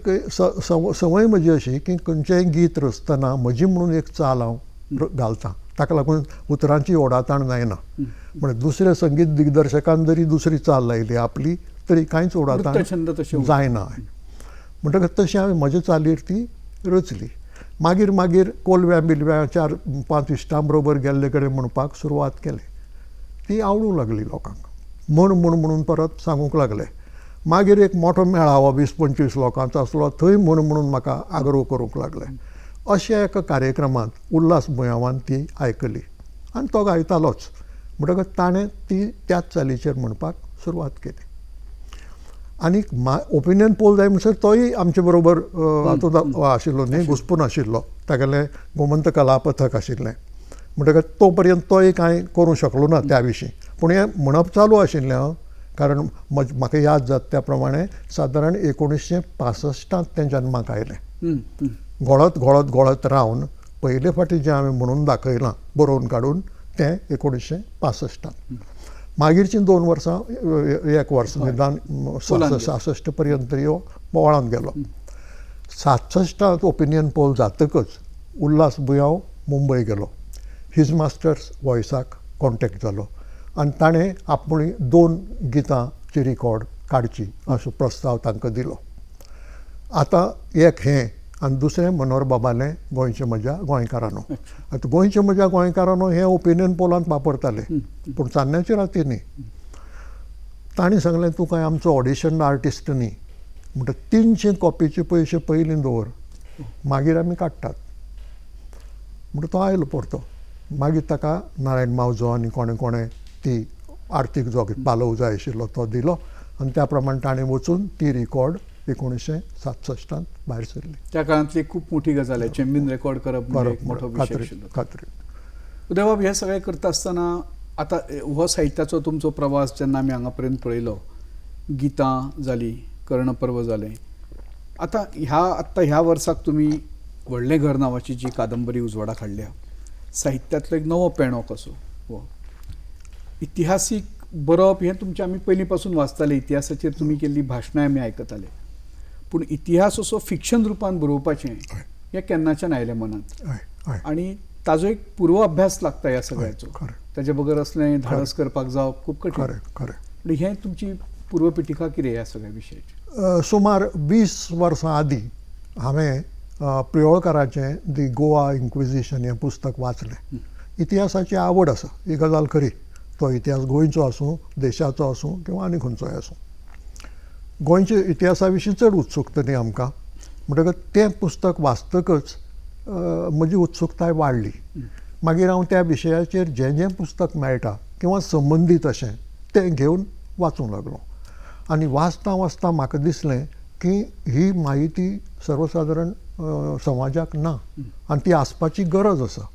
संवय म्हजी अशी की खंयचेंय गीत रचतना म्हजी म्हणून एक चाल हांव घालतां, ताका लागून उतरांची ओडाताण जायना. म्हणजे दुसऱ्या संगीत दिग्दर्शकान जरी दुसरी चाल लायली आपली तरी कांयच ओडाताण जायना. म्हणटकच तशी हांवें म्हज्या चालीर ती रचली. मागीर कोलव्या बिलव्या 4-5 इश्टां बरोबर गेल्ले कडेन म्हणपाक सुरवात केली. ती आवडूंक लागली लोकांक. म्हणून परत सांगूंक लागले. मागीर एक मोठो मेळावो 20-25 लोकांचो आसलो, थंय म्हणून म्हाका आग्रो करूंक लागले. अशा एका कार्यक्रमांत उल्हास बुयांवान ती आयकली आनी तो गायतालोच. म्हणटकच ताणें ती त्याच चालीचेर म्हणपाक सुरवात केली. आनीक ओपिनियन पोल जाय म्हणसर तोय आमचे बरोबर हातूंत आशिल्लो न्ही, घुस्पून आशिल्लो. तागेलें गोमंत कलापथक आशिल्लें. म्हणटकच तो पर्यंत तोय कांय करूं शकलो ना त्या विशीं. पूण हें म्हणप चालू आशिल्लें हांव, कारण म्हाका याद जाता त्या प्रमाणे सादारण 1965 तें जन्माक आयलें. घोळत रावन पयले फावटी जें हांवें म्हणून दाखयलां बरोवन काडून तें 1965. मागीरचीं 2 वर्सां 1 वर्स निदान 66 पर्यंत ह्यो बोवाळांत गेलो. 67 ओपिनियन पोल जातकच उल्हास बुयांव मुंबय गेलो. हिज मास्टर्स वॉयसाक कॉन्टेक्ट जालो आनी ताणें आपणी 2 गितांची रिकॉर्ड काडची असो प्रस्ताव तांकां दिलो. आतां एक हें आनी दुसरें मनोहर बाबालें गोंयचें म्हज्या गोंयकारांनो. आतां गोंयचें म्हज्या गोंयकारांनो हें ओपिनियन पोलांत वापरताले, पूण चान्न्याची राती न्ही. ताणें सांगलें तूं कांय आमचो ऑडिशन आर्टिस्ट न्ही, म्हणटा 300 कॉपीचे पयशे पयलीं दवर, मागीर आमी काडटात. म्हणटा तो आयलो परतो. मागीर ताका नारायण मावजो आनी कोणें ती आर्थीक जो पालव जाय आशिल्लो तो दिलो आनी त्या प्रमाणे ताणें वचून ती रिकॉर्ड 1967 भायर सरली. त्या काळांतली खूब मोठी गजाल आहे. चेंबीन रेकॉर्ड करप म्हणजे एक मोठो विशय आशिल्लो. खात्री. उदय बाब, हें सगळें करता आसतना आतां हो साहित्याचो तुमचो प्रवास जेन्ना आमी हांगा पर्यंत पळयलो, गितां जालीं, कर्णपर्व जालें, आतां ह्या वर्साक तुमी व्हडलें घर नांवाची जी कादंबरी उजवाडाक हाडल्या, साहित्यांतलो एक नवो पेणो कसो हो. इतिहासीक बरोवप हें तुमचें आमी पयलीं पासून वाचताले, इतिहासाचेर तुमी केल्लीं भाशणां आमी आयकताले. पूण इतिहास असो फिक्शन रुपान बरोवपाचें हें केन्नाच्यान आयलें मनांत. आनी ताजो एक पूर्व अभ्यास लागता ह्या सगळ्याचो. ताचे बगर असलें धाडस करपाक जावप खूब कठीण. आनी हें तुमची पूर्व पिठिका कितें ह्या सगळ्या विशयाची? सुमार 20 वर्सां आदीं हांवें प्रियोळकाराचें दी गोवा इन्क्विजिशन हें पुस्तक वाचलें. इतिहासाची आवड आसा, ही गजाल खरी. तो इतिहास गोंयचो आसूं, देशाचो आसूं किंवा आनी खंयचोय आसूं. गोंयच्या इतिहासा विशीं चड उत्सुकता न्ही आमकां. म्हणटकच तें पुस्तक वाचतकच म्हजी उत्सुकताय वाडली. मागीर हांव त्या विशयाचेर जें पुस्तक मेळटा किंवा संबंदीत अशें तें घेवन वाचूंक लागलो. आनी वाचता म्हाका दिसलें की ही माहिती सर्वसादारण समाजाक ना आनी ती आसपाची गरज आसा.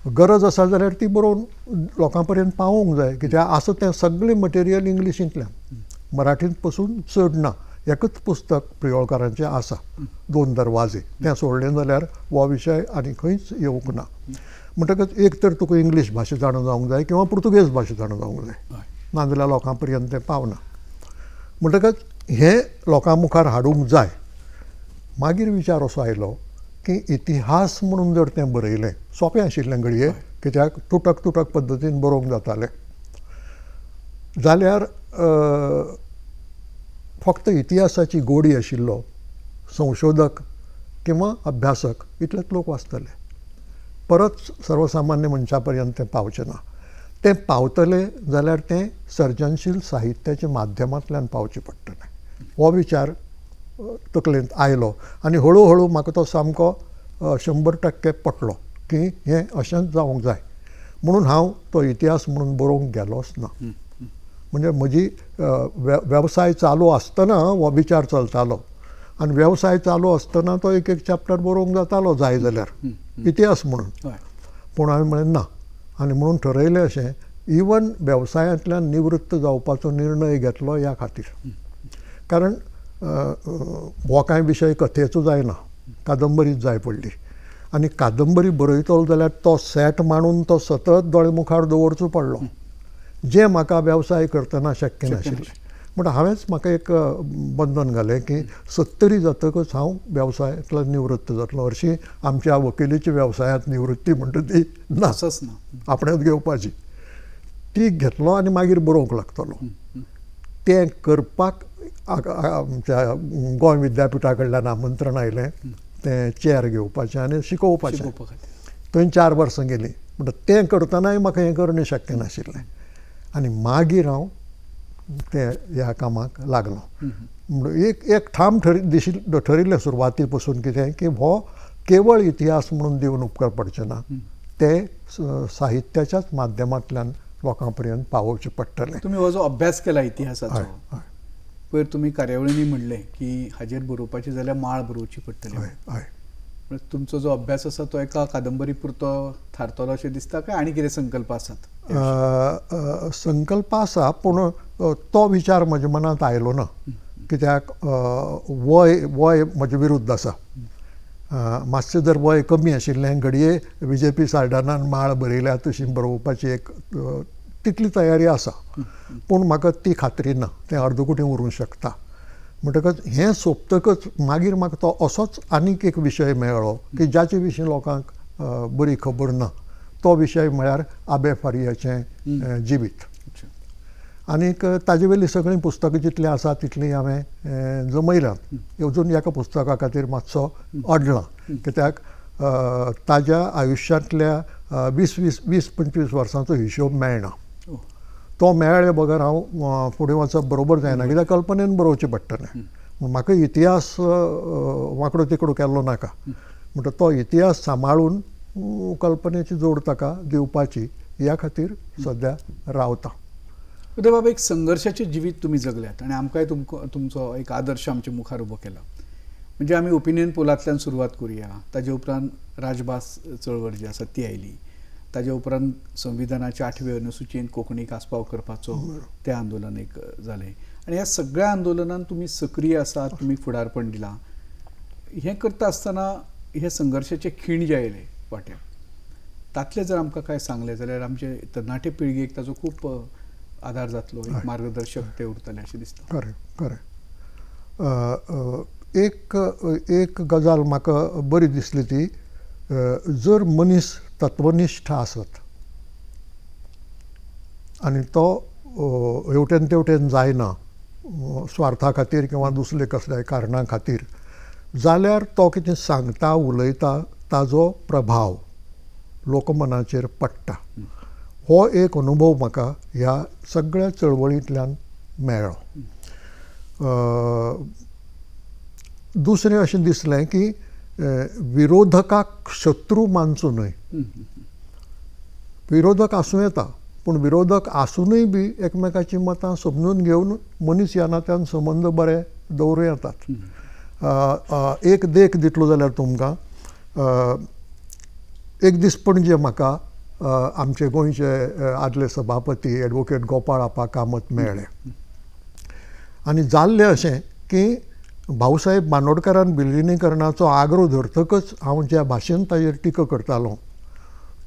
गरज आसा जाल्यार ती बरोवन लोकां पर्यंत पावोवंक जाय, कित्याक आसा तें सगळें मटेरियल इंग्लिशींतल्यान, मराठींत पसून चड ना. एकच पुस्तक प्रियोळकारांचें आसा, 2 दरवाजे. तें सोडलें जाल्यार हो विशय आनी खंयच येवंक ना. म्हणटकच एक तर तुका इंग्लीश भाशा जाणा जावंक जाय किंवा पुर्तुगेज भाशा जाणा जावंक जाय, नाजाल्यार लोकां पर्यंत तें पावना. म्हणटकच हें लोकां मुखार हाडूंक जाय. मागीर विचार असो आयलो की इतिहास म्हणून जर तें बरयलें, सोंपें आशिल्लें घडये, कित्याक तुटक तुटक पद्दतीन बरोवंक जातालें, जाल्यार फक्त इतिहासाची गोडी आशिल्लो संशोधक किंवा अभ्यासक इतलेच लोक वाचतले. परत सर्वसामान्य मनशा पर्यंत तें पावचें ना. तें पावतलें जाल्यार तें सर्जनशील साहित्याच्या माध्यमांतल्यान पावचें पडटलें. हो विचार तकलेंत आयलो आनी हळू हळू म्हाका तो सामको 100% पटलो की हें अशेंच जावंक जाय. म्हणून हांव तो इतिहास म्हणून बरोवंक गेलोच ना. म्हणजे म्हजी वेवसाय चालू आसतना हो विचार चलतालो आनी वेवसाय चालू आसतना तो एक एक चॅप्टर बरोवंक जातालो जाय जाल्यार इतिहास म्हणून. पूण हांवें म्हळें ना, आनी म्हणून ठरयलें अशें इवन वेवसायांतल्यान निवृत्त जावपाचो निर्णय घेतलो ह्या खातीर. कारण हो कांय विशय कथेचो जायना, कादंबरीच जाय पडली. आनी कादंबरी बरयतलो जाल्यार तो सेट मांडून तो सतत दोळे मुखार दवरचो पडलो, जें म्हाका वेवसाय करतना शक्य नाशिल्लें. म्हणून हांवेंच म्हाका एक बंधन घालें की 70 जातकच हांव वेवसायांतल्यान निवृत्त जातलो. हरशीं आमच्या वकिलीच्या वेवसायांत निवृत्ती म्हणटा ती ना, आपणेच घेवपाची. ती घेतलो आनी मागीर बरोवंक लागतलो. तें करपाक आमच्या गोंय विद्यापिठा कडल्यान आमंत्रण आयलें तें चॅर घेवपाचें आनी शिकोवपाचें. थंय 4 वर्सां गेलीं. म्हणटा तें करतनाय म्हाका हें करणें शक्य नाशिल्लें. आनी मागीर हांव तें ह्या कामाक लागलो. म्हणून एक ठाम ठरिल्लें सुरवाती पसून कितें की हो केवळ इतिहास म्हणून दिवन उपकार पडचे ना, ते साहित्याच्याच माध्यमांतल्यान लोकां पर्यंत पावोवचें पडटलें. तुमी हो जो अभ्यास केला इतिहासाचो, पयर तुमी कार्यावळींनी म्हणलें की हाजेर बरोवपाचें जाल्यार माळ बरोवची पडटली. तुमचो जो अभ्यास आसा तो एका कादंबरी पुरतो थारतलो अशें दिसता काय आनी कितें संकल्प आसात? संकल्प आसा, पूण तो विचार म्हज्या मनांत आयलो ना. कित्याक वय म्हजे विरुद्ध आसा. मातशें जर वय कमी आशिल्लें, घडये BJP सायडानान माळ बरयल्या तशी बरोवपाची एक तितली तयारी आसा, पूण म्हाका ती खात्री ना, तें अर्दकुटें उरूंक शकता. म्हणटकच हें सोंपतकच मागीर म्हाका तो असोच आनीक एक विशय मेळ्ळो की जाचे विशीं लोकांक बरी खबर ना. तो विशय म्हळ्यार आबे फारियाचें जिवीत. आनीक ताजे वेली सगळीं पुस्तकां जितलीं आसा तितलीं हांवें जमयल्यात. अजून एका पुस्तका खातीर मातसो अडलां, कित्याक ताज्या आयुश्यांतल्या 20-25 वर्सांचो हिशोब मेळना. तो मेळ्ळे बगर हांव फुडें वचप बरोबर जायना, कित्याक कल्पनेन बरोवचें पडटलें. म्हाका इतिहास वांकडो तिकडो केल्लो नाका. म्हणटा तो इतिहास सांबाळून कल्पनेची जोड ताका दिवपाची ह्या खातीर सद्या रावता. उदय बाबा, एक संघर्शाचें जिवीत तुमी जगल्यात आनी आमकांय तुमचो एक आदर्श आमच्या मुखार उबो केला. म्हणजे आमी ओपिनियन पोलांतल्यान सुरवात करुया. ताजे उपरांत राजभास चळवळ जी आसा ती आयली. ताजे उपरांत संविधानाच्या 8व्या अनुसुचीन कोंकणीक आस्पाव करपाचो तें आंदोलन एक जालें. आनी ह्या सगळ्या आंदोलनांत तुमी सक्रीय आसात, तुमी फुडारपण दिलां. हें करता आसतना हे संघर्शाचे खीण जे आयले वाट्याक, तातलें जर आमकां काय सांगलें जाल्यार आमचे तरणाटे पिळगेक ताजो खूब आदार जातलो, एक मार्गदर्शक ते उरतले अशें दिसता. खरें. एक गजाल म्हाका बरी दिसली ती, जर मनीस तत्वनिश्ठ आसत आनी तो हेवटेन तेवटेन जायना स्वार्था खातीर किंवा दुसरे कसल्याय कारणां खातीर, जाल्यार तो कितें सांगता उलयता ताजो प्रभाव लोकमनाचेर पडटा. हो एक अनुभव म्हाका ह्या सगळ्या चळवळींतल्यान मेळ्ळो. दुसरें अशें दिसलें की विरोधकाक शत्रू मानचो न्हय. विरोधक आसूं येता, पूण विरोधक आसुनूय बी एकमेकाची मतां समजून घेवन मनीस ह्या नात्यान संबंद बरे दवरूं येतात. एक देख दितलो जाल्यार तुमकां, एक दीस पणजे म्हाका आमचे गोंयचे आदले सभापती एडवोकेट गोपाळ आप्पा कामत मेळ्ळे. आनी जाल्लें अशें की भाऊसाहेब बांदोडकरान विलिनीकरणाचो आग्रो धरतकच हांव ज्या भाशेन ताजेर टिका करतालो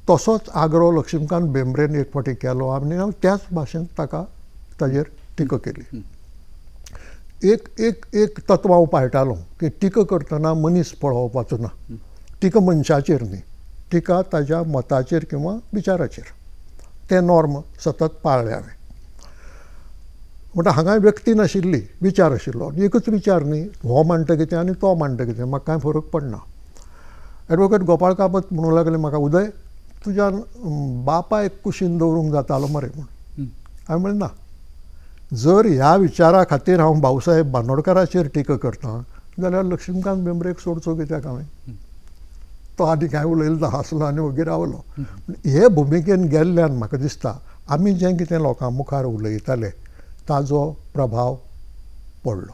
तसोच आग्रो लक्ष्मीकांत बेंब्रेन एक फावटी केलो आनी हांव त्याच भाशेन ताका ताजेर टिका केली. एक एक एक तत्व हांव पाळटालो की टिका करतना मनीस पळोवपाचो ना. टिका मनशाचेर न्ही, टिका ताज्या मताचेर किंवा विचाराचेर. ते नॉर्म सतत पाळ्ळे हांवें. म्हणटा हांगा व्यक्ती नाशिल्ली, विचार आशिल्लो. एकच विचार न्ही, हो म्हणटा कितें आनी तो म्हणटा कितें, म्हाका कांय फरक पडना. एडवोकेट गोपाळ कामत म्हणूंक लागले म्हाका, उदय तुज्या बापायक कुशीन दवरूंक जातालो मरे म्हूण. हांवें म्हणलें ना, जर ह्या विचारा खातीर हांव भाऊसाहेब बांदोडकराचेर टिका करतां जाल्यार लक्ष्मीकांत बेंब्रेक सोडचो कित्याक हांवें. तो आनी कांय उलयलो ना, हांसलो आनी वगैरे रावलो. हे भुमिकेन गेल्ल्यान म्हाका दिसता आमी जें कितें लोकां मुखार उलयताले ताजो प्रभाव पडलो.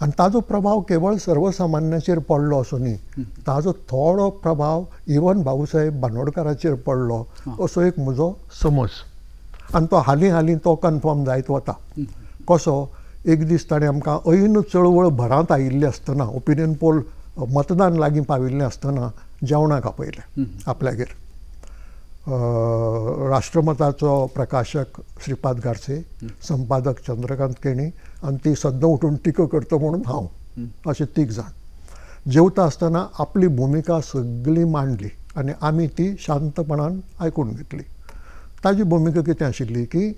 आनी ताजो प्रभाव केवळ सर्वसामान्याचेर पडलो असो न्ही, ताजो थोडो प्रभाव इवन भाऊसाहेब बांदोडकराचेर पडलो असो एक म्हजो समज. आनी तो हालीं तो कन्फर्म जायत वता. कसो, एक दीस ताणें आमकां ऐन चळवळ भरांत आयिल्ली आसतना, ओपिनियन पोल मतदान लागीं पाविल्लें आसतना जेवणाक आपयलें आपल्यागेर. राष्ट्रमताचो प्रकाशक श्रीपाद गारसे, संपादक चंद्रकांत केणी आनी ती सद्दां उठून टिका करता म्हणून हांव, अशे 3 जाण. जेवता आसतना आपली भुमिका सगळी मांडली आनी आमी ती शांतपणान आयकून घेतली. ताजी भुमिका कितें आशिल्ली की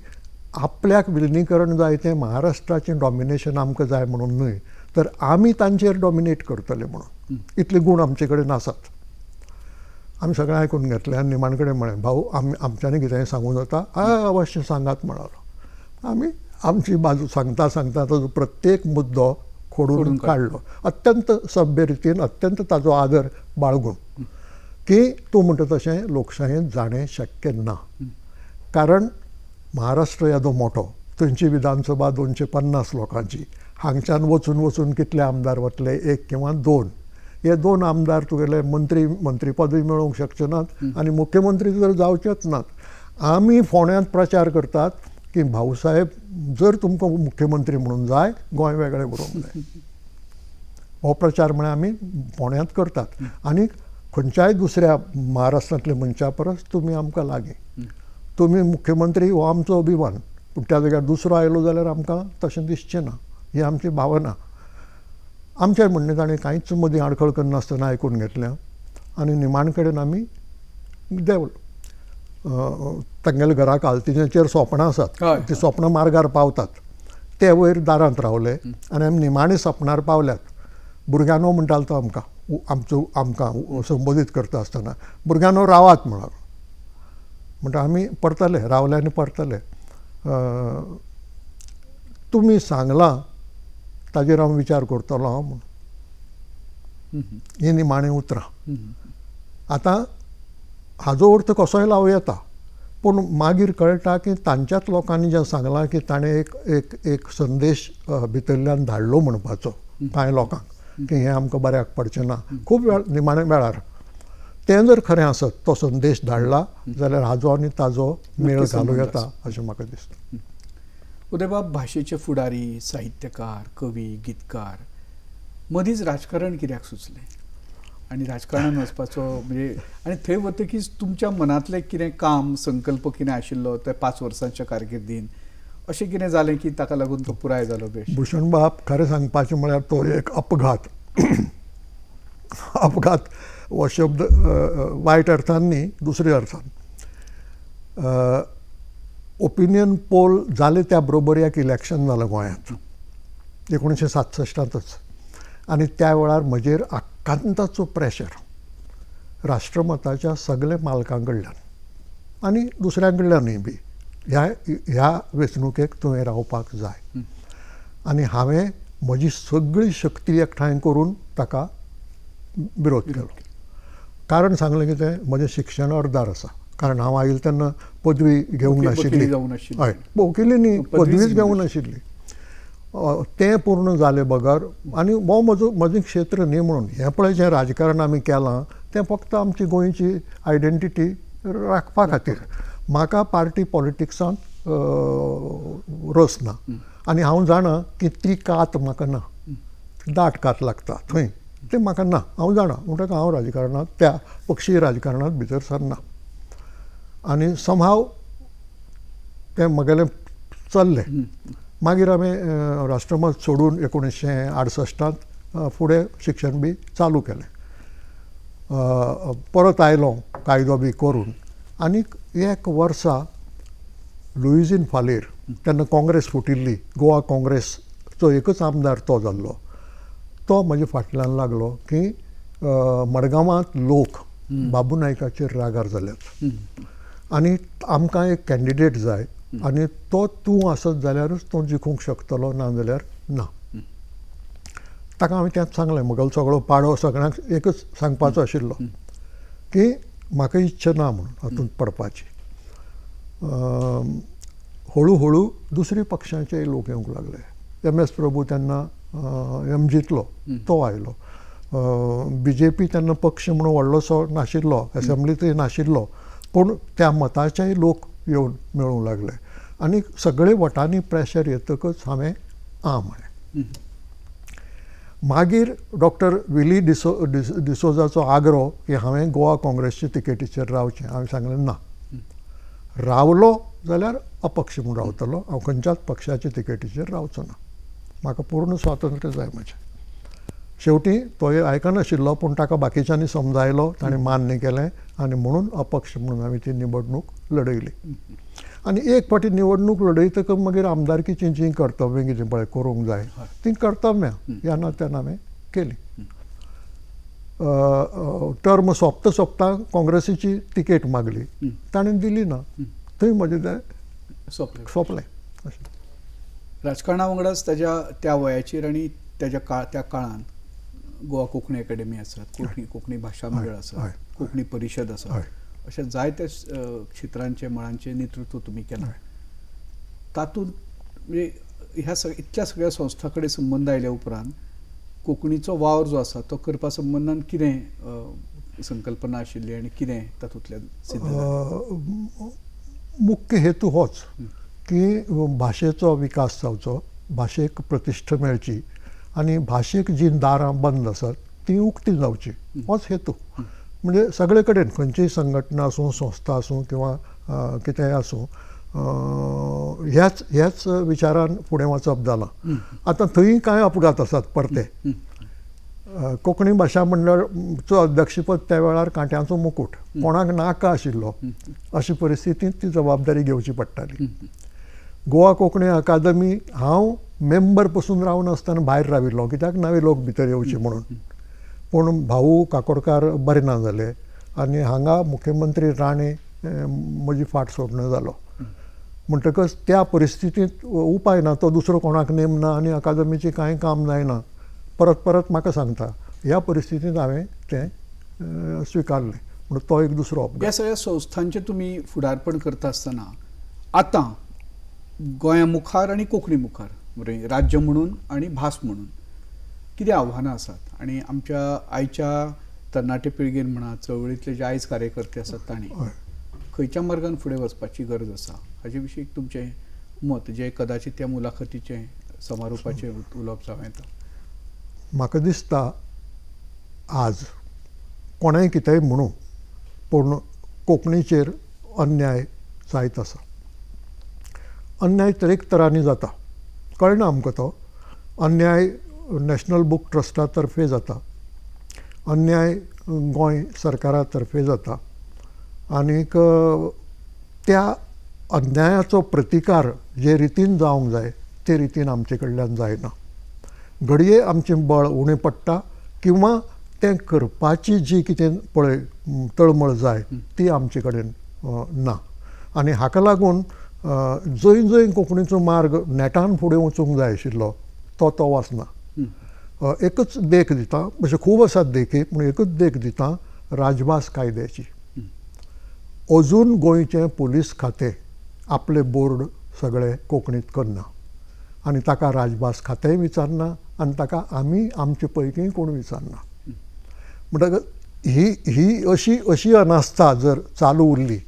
आपल्याक विलिनीकरण जाय तें महाराष्ट्राचें डॉमिनेशन आमकां जाय म्हणून न्हय, तर आमी तांचेर डॉमिनेट करतले म्हणून. इतले गूण आमचे कडेन आसात. आमी सगळें आयकून घेतलें आनी निमाणे कडेन म्हळें, भाऊ आमच्यांनी कितेंय सांगूं जाता? अवश्य सांगात म्हणालो. आमी आमची बाजू सांगता ताजो प्रत्येक मुद्दो खोडून काडलो, अत्यंत सभ्य रितीन, अत्यंत ताजो आदर बाळगून, की तूं म्हणटा तशें लोकशायेंत जाणें शक्य ना. कारण महाराष्ट्र येदो मोठो, थंयची विधानसभा 250 लोकांची. हांगच्यान वचून कितले आमदार वतले? 1 किंवा 2. हे 2 आमदार तुगेले मंत्री पदवी मेळोवंक शकचे नात आनी मुख्यमंत्री जर जावचेच नात. आमी फोंड्यांत प्रचार करतात की भाऊसाहेब जर तुमकां मुख्यमंत्री म्हणून जाय, गोंय वेगळें करूंक जाय. हो प्रचार म्हळ्यार आमी फोंड्यांत करतात. आनी खंयच्याय दुसऱ्या महाराष्ट्रांतल्या मनशा परस तुमी आमकां लागीं. तुमी मुख्यमंत्री हो आमचो अभिमान, पूण त्या जाग्यार दुसरो आयलो जाल्यार आमकां तशें दिसचें ना, ही आमची भावना. आमचें म्हणणें ताणें कांयच मदीं आडखळ करनासतना आयकून घेतलें आनी निमाणे कडेन आमी देंवलो. तांगेल्या घरा काल्तिनेचेर सोपणां आसात, ती सोपणां मार्गार पावतात. ते वयर दारांत रावले आनी आमी निमाणे सपनार पावल्यात. भुरग्यानो म्हणटालो तो आमकां संबोधीत करता आसतना, भुरग्यानो रावात म्हणून. म्हणटा आमी परतले, रावले आनी परतले. तुमी सांगलां ताजेर हांव विचार करतलो हांव म्हणून. ही निमाणें उतरां. आतां हाजो अर्थ कसोय लावं येता, पूण मागीर कळटा की तांच्याच लोकांनी जें सांगलां की ताणें एक संदेश भितरल्यान धाडलो म्हणपाचो कांय लोकांक, की हें आमकां बऱ्याक पडचें ना. खूब निमाणे वेळार तें जर खरें आसत, तो संदेश धाडला जाल्यार हाजो आनी ताजो मेळ घालूं येता अशें म्हाका दिसता. उदयबाब, भाशेचे फुडारी, साहित्यकार, कवी, गीतकार, मदींच राजकारण कित्याक सुचलें आनी राजकारणांत वचपाचो म्हणजे आनी थंय वतकीच तुमच्या मनांतलें कितें काम, संकल्प कितें आशिल्लो ते 5 वर्सांच्या कारकिर्दीन अशें कितें जालें की ताका लागून तो पुराय जालो? बेश भुशण बाब, खरें सांगपाचें म्हळ्यार तो एक अपघात. अपघात हो शब्द वायट अर्थान न्ही, दुसऱ्या अर्थान. ओपिनियन पोल जाले त्या बरोबर एक इलेक्शन जालें गोंयांत 1967च. आनी त्या वेळार म्हजेर आकांताचो प्रेशर राष्ट्रमताच्या सगळ्या मालकां कडल्यान आनी दुसऱ्यां कडल्यानूय बी, ह्या वेंचणुकेक थंय रावपाक जाय. आनी हांवें म्हजी सगळी शक्ती एकठांय करून ताका विरोध केलो. कारण सांगलें कितें, म्हजें शिक्षण अर्दार आसा. कारण हांव आयिल्लो तेन्ना पदवी घेवंक नाशिल्ली. हय, वकिली न्ही, पदवीच घेवंक नाशिल्ली. तें पूर्ण जालें बगर. आनी हो म्हजें क्षेत्र न्ही म्हणून हें पळय जें राजकारण आमी केलां तें फक्त आमची गोंयची आयडेंटिटी राखपा खातीर. म्हाका पार्टी पॉलिटिक्सांत रस ना आनी हांव जाणा की ती कात म्हाका ना, दाट कात लागता थंय, तें म्हाका ना, हांव जाणा. म्हणटकच हांव राजकारणांत, त्या पक्षीय राजकारणांत भितर सरना. आनी समहाव तें म्हगेलें चल्लें. मागीर हांवें राष्ट्रमत सोडून 1968 फुडें शिक्षण बी चालू केलें. परत आयलो कायदो बी करून. आनीक 1 वर्सा लुईजीन फालेर, तेन्ना काँग्रेस फुटिल्ली, गोवा काँग्रेसचो एकच आमदार तो जाल्लो, तो म्हज्या फाटल्यान लागलो की मडगांवांत लोक बाबू नायकाचेर रागार जाल्यात आनी आमकां एक कॅन्डिडेट जाय आनी तो तूं आसत जाल्यारूच तो जिखूंक शकतलो, ना जाल्यार ना. ताका हांवें तेंच सांगलें, म्हगेलो सगळो पाडो सगळ्यांक एकच सांगपाचो आशिल्लो की म्हाका इच्छा ना म्हणून हातूंत पडपाची. हळू हळू दुसरी पक्षाचे लोक येवंक लागले. MS प्रभू तेन्ना जितलो, तो आयलो. BJP तेन्ना पक्ष म्हणून व्हडलोसो नाशिल्लो, असेंब्लीतय नाशिल्लो, पूण त्या मताचेय लोक येवन मेळूंक लागले. आनी सगळे वटांनी प्रेशर येतकच हांवें म्हणलें. मागीर डॉक्टर विली डिसोजाचो आग्रो की हांवें गोवा काँग्रेसच्या तिकेटीचेर रावचें. हांवें सांगलें ना, रावलो जाल्यार अपक्ष म्हणून रावतलो, हांव खंयच्याच पक्षाच्या तिकेटीचेर रावचो ना. म्हाका पूर्ण स्वातंत्र्य जाय म्हजें. शेवटी तोय आयकनाशिल्लो, पूण ताका बाकीच्यांनी समजायलो, ताणें मान्य केलें आनी म्हणून अपक्ष म्हणून हांवें ती निवडणूक लढयली. आनी एक फावटी निवडणूक लढयतकच मागीर आमदारकीचीं जीं कर्तव्यां कितें पळय करूंक जाय तीं कर्तव्यां ह्या नात्यान हांवें केलीं. टर्म सोंपता काँग्रेसीची तिकेट मागली, ताणें दिली ना, थंय म्हजें तें सोंपलें. राजकारणा वांगडाच ताच्या त्या वयाचेर आनी त्या काळान गोवा कोंकणी अकादेमी आसात, कोंकणी भाशा मंडळ आसा, कोंकणी परिशद आसा, अशा जायत्या क्षेत्रांचे मळांचे नेतृत्व तुमी केलां. तातूंत म्हणजे ह्या इतल्या सगळ्या संस्था कडेन संबंद आयल्या उपरांत कोंकणीचो वावर जो आसा तो करपा संबंदान कितें संकल्पना आशिल्ली आनी कितें तातूंतल्यान सिद्ध जालें? मुख्य हेतू होच की भाशेचो विकास जावचो, भाशेक प्रतिश्ठा मेळची आनी भाशेक जीं दारां बंद आसात तीं उक्तीं जावची, होच हेतू. म्हणजे सगळे कडेन खंयचीय संघटना आसूं, संस्था आसूं किंवा कितेंय आसूं, ह्याच विचारान फुडें वचप जालां. आतां थंय कांय अपघात आसात परते. कोंकणी भाशा मंडळाचो अध्यक्षपद त्या वेळार कांट्याचो मुकूट, कोणाक नाका आशिल्लो, अशे परिस्थितींत ती जबाबदारी घेवची पडटाली. गोवा कोंकणी अकादमी हांव मेंबर पसून रावनासतना भायर राविल्लो, कित्याक नवे लोक भितर येवचे म्हणून. पूण भाऊ काकोडकार बरे ना जाले आनी हांगा मुख्यमंत्री राणे म्हजी फाट सोडणं जालो. म्हणटकच त्या परिस्थितींत उपाय ना, तो दुसरो कोणाक नेमना आनी अकादमीचें कांय काम जायना. परत म्हाका सांगता, ह्या परिस्थितींत हांवें तें स्विकारलें. म्हणून तो एक दुसरो अपघात. ह्या सगळ्या संस्थांचें तुमी फुडारपण करता आसतना आतां गोंया मुखार आनी कोंकणी मुखार, म्हणजे राज्य म्हणून आनी भास म्हणून कितें आव्हानां आसात आनी आमच्या आयच्या तरणाटे पिळगेन म्हणा, चळवळींतले जे आयज कार्यकर्ते आसात तांणी खंयच्या मार्गान फुडें वचपाची गरज आसा हाचे विशीं तुमचें मत, जें कदाचित त्या मुलाखतीचें समारोपाचें उलोवप जावं येता? म्हाका दिसता आज कोणेंय कितेंय म्हणूं, पूण कोंकणीचेर अन्याय जायत आसा. अन्याय तरेक तरांनी जाता, कळना आमकां तो. अन्याय नॅशनल बूक ट्रस्टा तर्फे जाता, अन्याय गोंय सरकारा तर्फे जाता, आनीक त्या अन्यायाचो प्रतिकार जे रितीन जावंक जाय ते रितीन आमचे कडल्यान जायना. घडये आमचें बळ उणें पडटा किंवा तें करपाची जी कितें पळय तळमळ जाय ती आमचे कडेन ना. आनी हाका लागून जंय कोंकणीचो मार्ग नेटान फुडें वचूंक जाय आशिल्लो तो वचना. एकच देख दिता, अशें खूब आसात देखी, पूण एकच देख दिता, राजभास कायद्याची. अजून गोंयचें पुलीस खातें आपले बोर्ड सगळे कोंकणींत करना आनी ताका राजभास खातेंय विचारना आनी ताका आमी आमचे पैकी कोण विचारना. म्हणटकच ही अशी अनास्था जर चालू उरली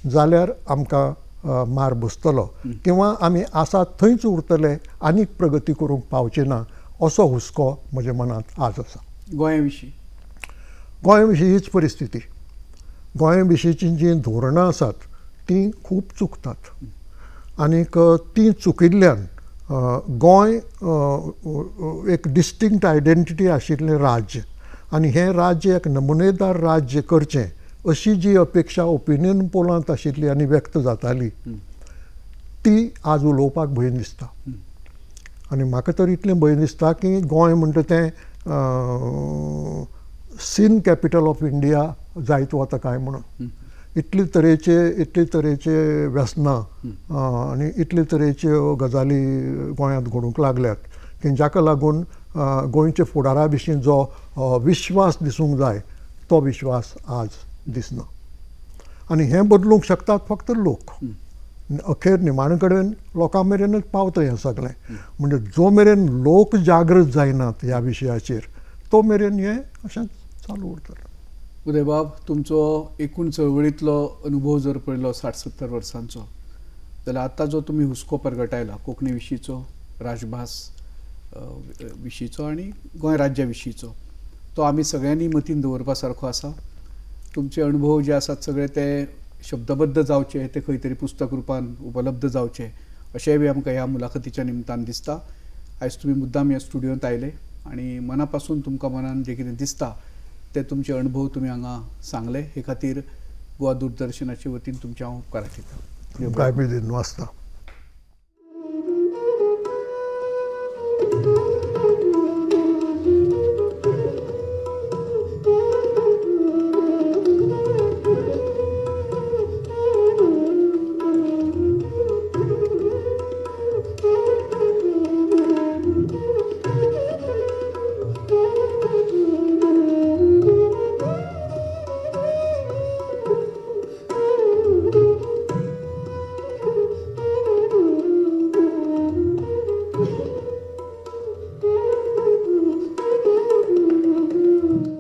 जाल्यार आमकां मार बसतलो किंवा आमी आसात थंयच उरतले, आनीक प्रगती करूंक पावचे ना, असो हुस्को म्हज्या मनांत आज आसा. गोंया विशीं हीच परिस्थिती. गोंया विशींचीं जीं धोरणां आसात तीं खूब चुकतात आनीक तीं चुकिल्ल्यान गोंय एक डिस्टिंक्ट आयडेंटिटी आशिल्लें राज्य आनी हें राज्य एक नमुनेदार राज्य करचें अशी जी अपेक्षा ओपिनियन पोलांत आशिल्ली आनी व्यक्त जाताली ती आज उलोवपाक भंय दिसता. आनी म्हाका तर इतलें भंय दिसता की गोंय म्हणटा तें सीन कॅपिटल ऑफ इंडिया जायत वता काय म्हणून. इतले तरेचे व्यसनां आनी इतले तरेच्यो गजाली गोंयांत घडूंक लागल्यात की जाका लागून गोंयच्या फुडारा विशीं जो विश्वास दिसूंक जाय तो विश्वास आज दिसना. आनी हें बदलूंक शकतात फक्त लोक. अखेर निमाणे कडेन लोकां मेरेनच पावता हें सगळें. म्हणजे जो मेरेन लोक जागृत जायनात ह्या विशयाचेर तो मेरेन हें अशेंच चालू उरतलें. उदयबाब, तुमचो एकूण चळवळींतलो अनुभव जर पळयलो 60-70 वर्सांचो जाल्यार आतां जो तुमी हुस्को परगटायला कोंकणी विशींचो, राजभास विशींचो आनी गोंय राज्या विशींचो, तो आमी सगळ्यांनी मतीन दवरपा सारको आसा. तुमचे अनुभव जे आसात सगळे ते शब्दबद्ध जावचे, ते खंय तरी पुस्तक रुपान उपलब्ध जावचे अशेंय बी आमकां ह्या मुलाखतीच्या निमतान दिसता. आयज तुमी मुद्दाम ह्या स्टुडियोंत आयले आनी मना पासून तुमकां मनान जें कितें दिसता ते तुमचे अनुभव तुमी हांगा सांगले. हे खातीर गोवा दूरदर्शनाचे वतीन तुमचे हांव उपकार आठयतां. काय बी दिनवासता.